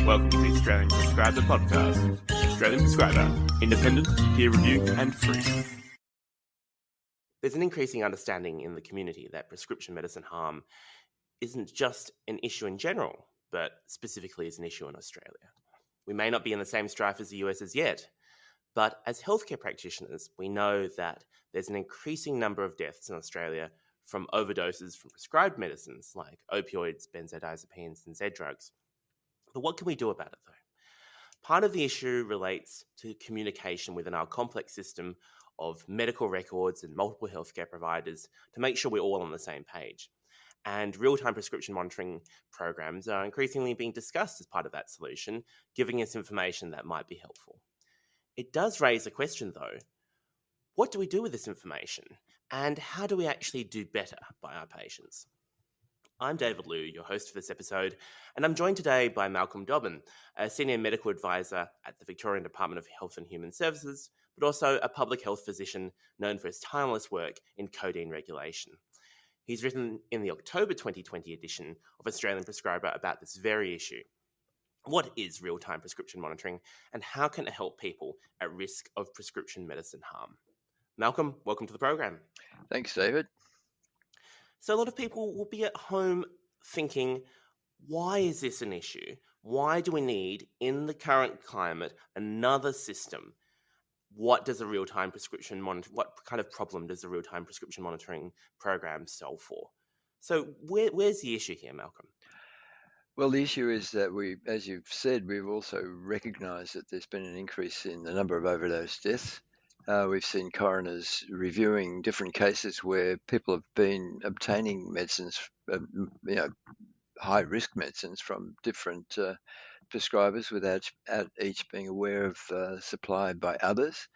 Welcome to the Australian Prescriber Podcast. Australian Prescriber, independent, peer-reviewed and free. There's an increasing understanding in the community that prescription medicine harm isn't just an issue in general, but specifically is an issue in Australia. We may not be in the same strife as the US as yet, but as healthcare practitioners, we know that there's an increasing number of deaths in Australia from overdoses from prescribed medicines like opioids, benzodiazepines, and Z drugs. But what can we do about it, though? Part of the issue relates to communication within our complex system of medical records and multiple healthcare providers to make sure we're all on the same page. And real-time prescription monitoring programs are increasingly being discussed as part of that solution, giving us information that might be helpful. It does raise a question, though. What do we do with this information? And how do we actually do better by our patients? I'm David Liu, your host for this episode, and I'm joined today by Malcolm Dobbin, a senior medical advisor at the Victorian Department of Health and Human Services, but also a public health physician known for his tireless work in codeine regulation. He's written in the October 2020 edition of Australian Prescriber about this very issue. What is real-time prescription monitoring, and how can it help people at risk of prescription medicine harm? Malcolm, welcome to the program. Thanks, David. So a lot of people will be at home thinking, why is this an issue? Why do we need, in the current climate, another system? What does a real-time prescription monitor? What kind of problem does a real-time prescription monitoring program solve for? So where's the issue here, Malcolm? Well, the issue is that as you've said, we've also recognised that there's been an increase in the number of overdose deaths. We've seen coroners reviewing different cases where people have been obtaining medicines, high-risk medicines from different prescribers without each being aware of supply by others.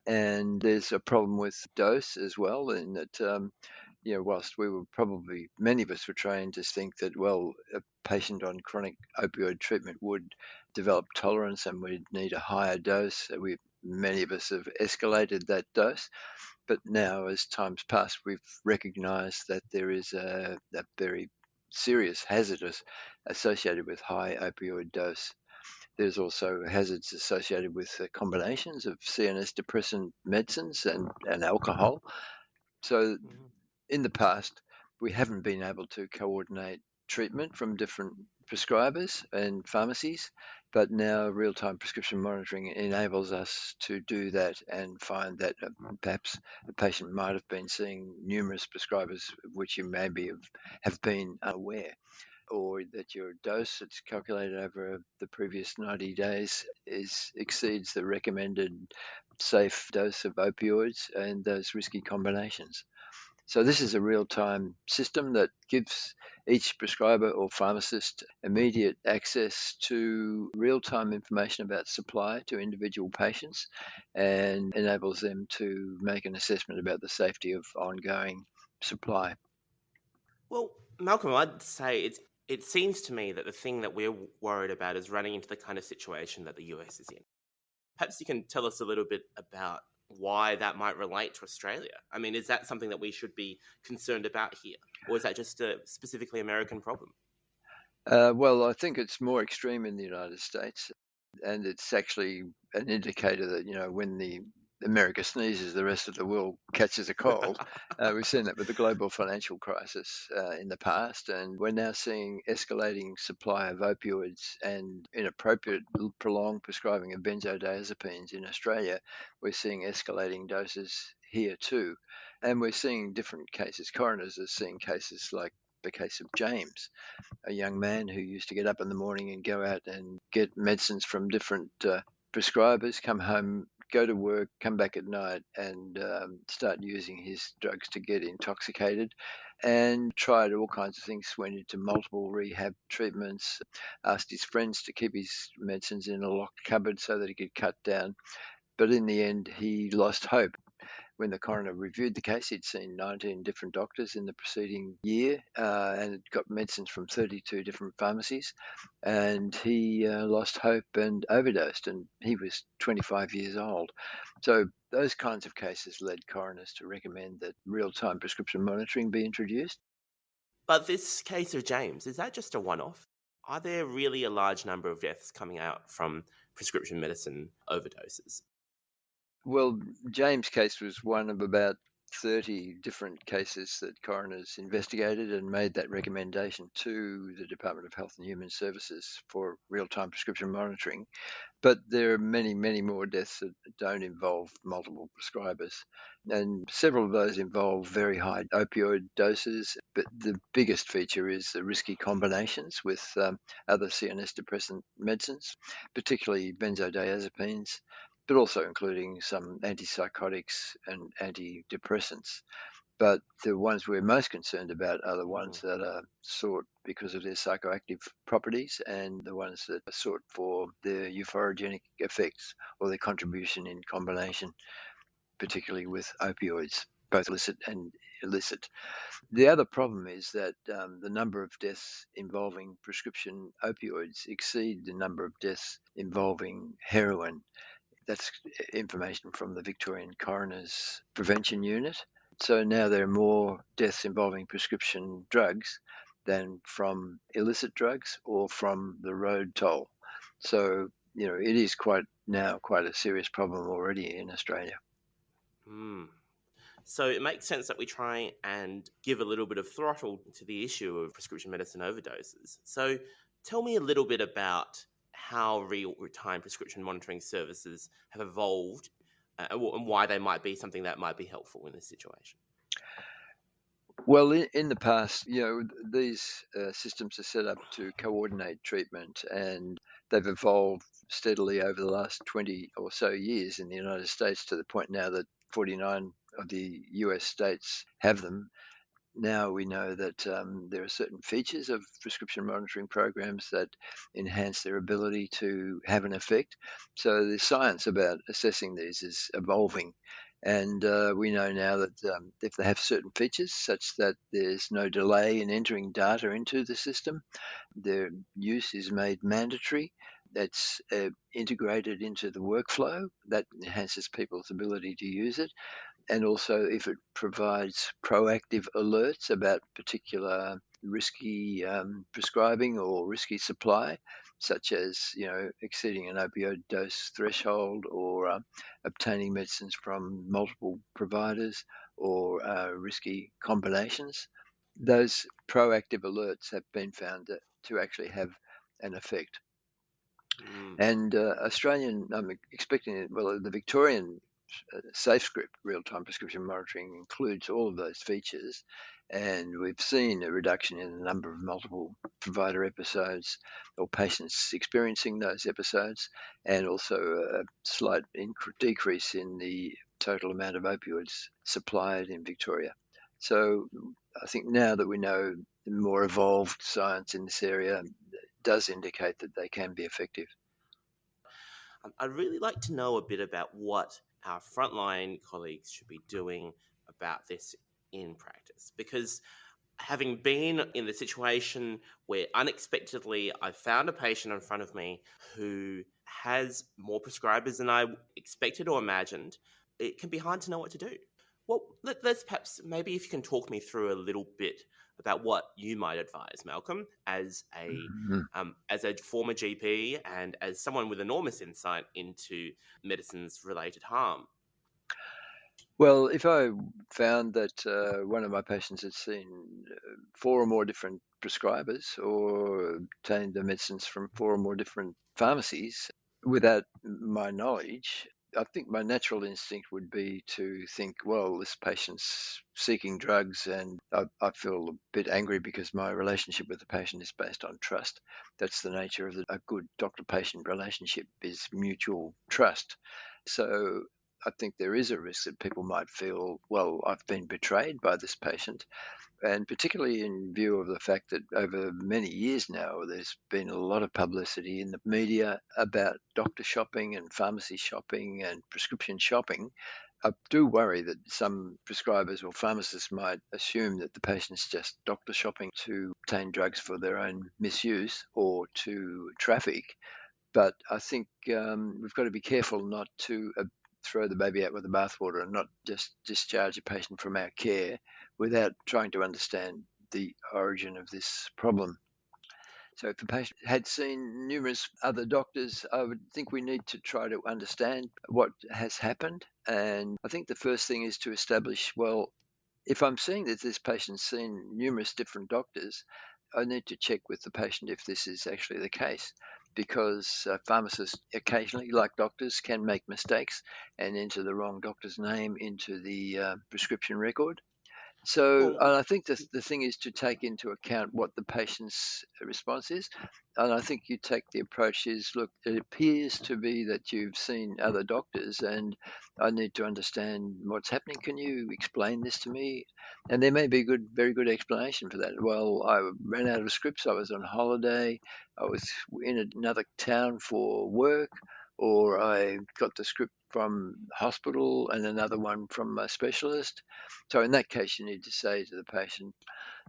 And there's a problem with dose as well, in that whilst many of us were trained to think that, well, a patient on chronic opioid treatment would develop tolerance and would need a higher dose, many of us have escalated that dose. But now, as time's passed, we've recognised that there is a very serious hazard associated with high opioid dose. There's also hazards associated with combinations of CNS depressant medicines and alcohol. So in the past, we haven't been able to coordinate treatment from different prescribers and pharmacies, but now real-time prescription monitoring enables us to do that and find that perhaps the patient might have been seeing numerous prescribers which you maybe have been unaware, or that your dose that's calculated over the previous 90 days exceeds the recommended safe dose of opioids and those risky combinations. So this is a real-time system that gives each prescriber or pharmacist immediate access to real-time information about supply to individual patients and enables them to make an assessment about the safety of ongoing supply. Well, Malcolm, I'd say it seems to me that the thing that we're worried about is running into the kind of situation that the US is in. Perhaps you can tell us a little bit about why that might relate to Australia. I mean, is that something that we should be concerned about here? Or is that just a specifically American problem? Well, I think it's more extreme in the United States, and it's actually an indicator that, when the America sneezes, the rest of the world catches a cold. We've seen that with the global financial crisis in the past, and we're now seeing escalating supply of opioids and inappropriate prolonged prescribing of benzodiazepines in Australia. We're seeing escalating doses here too, and we're seeing different cases. Coroners are seeing cases like the case of James, a young man who used to get up in the morning and go out and get medicines from different prescribers, come home, go to work, come back at night and start using his drugs to get intoxicated, and tried all kinds of things, went into multiple rehab treatments, asked his friends to keep his medicines in a locked cupboard so that he could cut down. But in the end, he lost hope. When the coroner reviewed the case, he'd seen 19 different doctors in the preceding year and had got medicines from 32 different pharmacies. And he lost hope and overdosed, and he was 25 years old. So those kinds of cases led coroners to recommend that real-time prescription monitoring be introduced. But this case of James, is that just a one-off? Are there really a large number of deaths coming out from prescription medicine overdoses? Well, James' case was one of about 30 different cases that coroners investigated and made that recommendation to the Department of Health and Human Services for real-time prescription monitoring. But there are many, many more deaths that don't involve multiple prescribers. And several of those involve very high opioid doses. But the biggest feature is the risky combinations with other CNS depressant medicines, particularly benzodiazepines, but also including some antipsychotics and antidepressants. But the ones we're most concerned about are the ones that are sought because of their psychoactive properties and the ones that are sought for their euphorogenic effects or their contribution in combination, particularly with opioids, both illicit and illicit. The other problem is that the number of deaths involving prescription opioids exceed the number of deaths involving heroin. That's information from the Victorian Coroner's Prevention Unit. So now there are more deaths involving prescription drugs than from illicit drugs or from the road toll. So, it is quite a serious problem already in Australia. Hmm. So it makes sense that we try and give a little bit of throttle to the issue of prescription medicine overdoses. So tell me a little bit about how real-time prescription monitoring services have evolved and why they might be something that might be helpful in this situation. Well, in the past, these systems are set up to coordinate treatment, and they've evolved steadily over the last 20 or so years in the United States to the point now that 49 of the US states have them. Now we know that there are certain features of prescription monitoring programs that enhance their ability to have an effect. So the science about assessing these is evolving. And we know now that if they have certain features, such that there's no delay in entering data into the system, their use is made mandatory. That's integrated into the workflow. That enhances people's ability to use it, and also if it provides proactive alerts about particular risky prescribing or risky supply, such as exceeding an opioid dose threshold or obtaining medicines from multiple providers or risky combinations. Those proactive alerts have been found to actually have an effect. Mm. And I'm expecting it, well, the Victorian SafeScript real-time prescription monitoring includes all of those features, and we've seen a reduction in the number of multiple provider episodes or patients experiencing those episodes, and also a slight decrease in the total amount of opioids supplied in Victoria. So I think now that we know the more evolved science in this area does indicate that they can be effective. I'd really like to know a bit about what our frontline colleagues should be doing about this in practice. Because having been in the situation where unexpectedly I found a patient in front of me who has more prescribers than I expected or imagined, it can be hard to know what to do. Well, let's perhaps maybe if you can talk me through a little bit about what you might advise, Malcolm, Mhm. as a former GP and as someone with enormous insight into medicine's related harm. Well, if I found that one of my patients had seen four or more different prescribers or obtained the medicines from four or more different pharmacies without my knowledge, I think my natural instinct would be to think, well, this patient's seeking drugs, and I feel a bit angry because my relationship with the patient is based on trust. That's the nature of a good doctor-patient relationship, is mutual trust. So I think there is a risk that people might feel, well, I've been betrayed by this patient. And particularly in view of the fact that over many years now, there's been a lot of publicity in the media about doctor shopping and pharmacy shopping and prescription shopping. I do worry that some prescribers or pharmacists might assume that the patient's just doctor shopping to obtain drugs for their own misuse or to traffic. But I think we've got to be careful not to throw the baby out with the bathwater and not just discharge a patient from our care without trying to understand the origin of this problem. So if the patient had seen numerous other doctors, I would think we need to try to understand what has happened. And I think the first thing is to establish, well, if I'm seeing that this patient's seen numerous different doctors, I need to check with the patient if this is actually the case, because pharmacists occasionally, like doctors, can make mistakes and enter the wrong doctor's name into the prescription record. So Well, and I think the thing is to take into account what the patient's response is. And I think you take the approach is, look, it appears to be that you've seen other doctors and I need to understand what's happening. Can you explain this to me? And there may be a very good explanation for that. Well, I ran out of scripts. I was on holiday. I was in another town for work, or I got the script from hospital and another one from a specialist. So in that case, you need to say to the patient,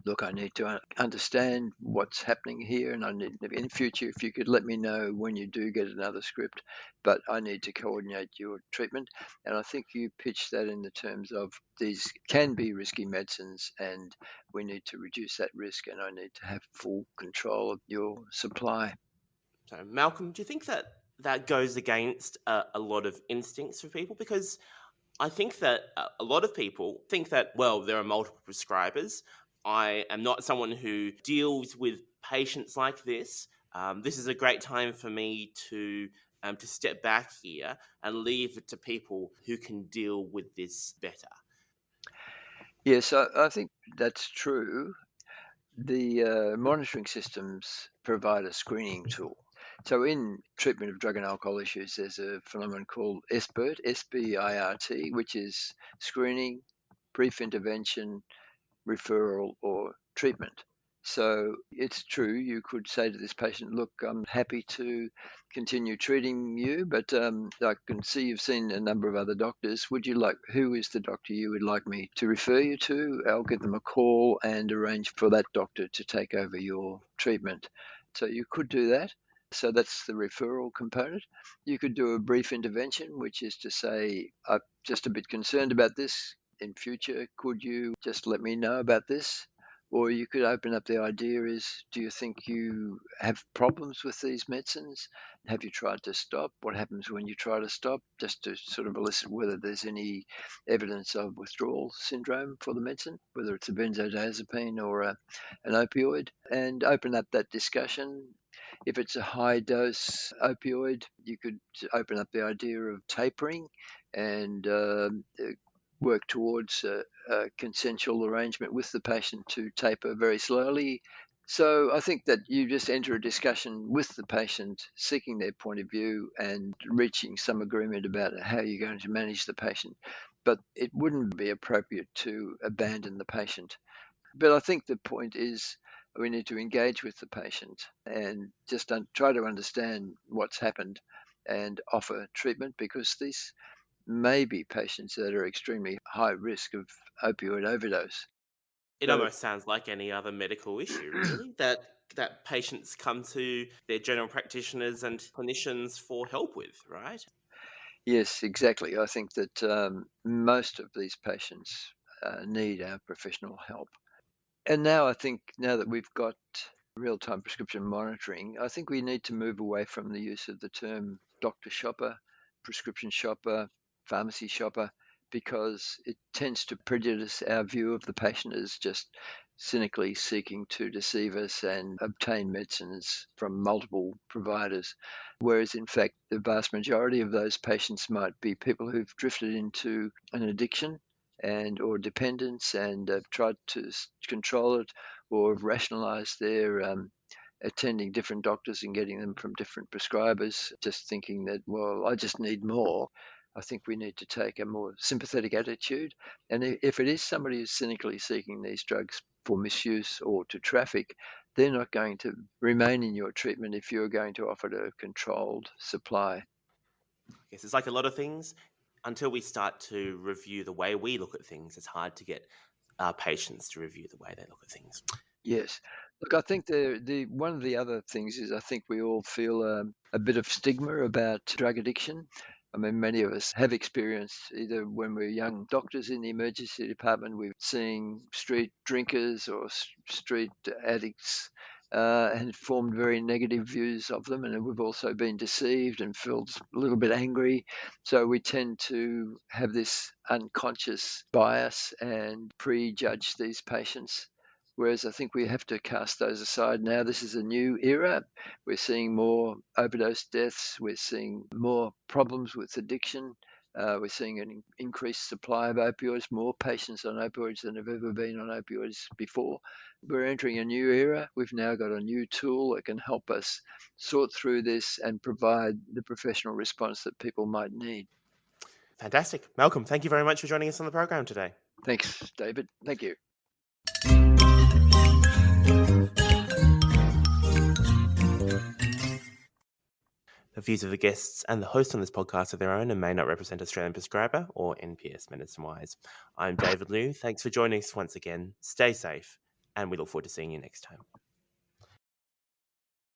look, I need to understand what's happening here, and I need, in future, if you could let me know when you do get another script, but I need to coordinate your treatment. And I think you pitch that in the terms of these can be risky medicines, and we need to reduce that risk, and I need to have full control of your supply. so Malcolm, do you think that that goes against a lot of instincts for people? Because I think that a lot of people think that, well, there are multiple prescribers. I am not someone who deals with patients like this. This is a great time for me to step back here and leave it to people who can deal with this better. Yes, I think that's true. The monitoring systems provide a screening tool. So in treatment of drug and alcohol issues, there's a phenomenon called SBIRT, SBIRT, which is screening, brief intervention, referral, or treatment. So it's true, you could say to this patient, look, I'm happy to continue treating you, but I can see you've seen a number of other doctors. Who is the doctor you would like me to refer you to? I'll give them a call and arrange for that doctor to take over your treatment. So you could do that. So that's the referral component. You could do a brief intervention, which is to say, I'm just a bit concerned about this. In future, could you just let me know about this? Or you could open up the idea is, do you think you have problems with these medicines? Have you tried to stop? What happens when you try to stop? Just to sort of elicit whether there's any evidence of withdrawal syndrome for the medicine, whether it's a benzodiazepine or an opioid, and open up that discussion. If it's a high dose opioid, you could open up the idea of tapering and work towards a consensual arrangement with the patient to taper very slowly. So I think that you just enter a discussion with the patient, seeking their point of view and reaching some agreement about how you're going to manage the patient. But it wouldn't be appropriate to abandon the patient. But I think the point is we need to engage with the patient and just try to understand what's happened and offer treatment, because these may be patients that are extremely high risk of opioid overdose. It So, almost sounds like any other medical issue, really, that patients come to their general practitioners and clinicians for help with, right? yes, exactly. I think that most of these patients need our professional help. And now I think, now that we've got real-time prescription monitoring, I think we need to move away from the use of the term doctor shopper, prescription shopper, pharmacy shopper, because it tends to prejudice our view of the patient as just cynically seeking to deceive us and obtain medicines from multiple providers. Whereas in fact, the vast majority of those patients might be people who've drifted into an addiction and or dependence and have tried to control it, or have rationalized their attending different doctors and getting them from different prescribers, just thinking that, well, I just need more. I think we need to take a more sympathetic attitude. And if it is somebody who's cynically seeking these drugs for misuse or to traffic, they're not going to remain in your treatment if you're going to offer a controlled supply. Yes, it's like a lot of things. Until we start to review the way we look at things, it's hard to get our patients to review the way they look at things. Yes. Look, I think the one of the other things is I think we all feel a bit of stigma about drug addiction. I mean, many of us have experienced either when we're young doctors in the emergency department, we're seeing street drinkers or street addicts and formed very negative views of them, and we've also been deceived and felt a little bit angry. So we tend to have this unconscious bias and prejudge these patients. Whereas I think we have to cast those aside now. This is a new era. We're seeing more overdose deaths. We're seeing more problems with addiction. We're seeing an increased supply of opioids, more patients on opioids than have ever been on opioids before. We're entering a new era. We've now got a new tool that can help us sort through this and provide the professional response that people might need. Fantastic. Malcolm, thank you very much for joining us on the program today. Thanks, David. Thank you. The views of the guests and the host on this podcast are their own and may not represent Australian Prescriber or NPS Medicine Wise. I'm David Liu. Thanks for joining us once again. Stay safe, and we look forward to seeing you next time.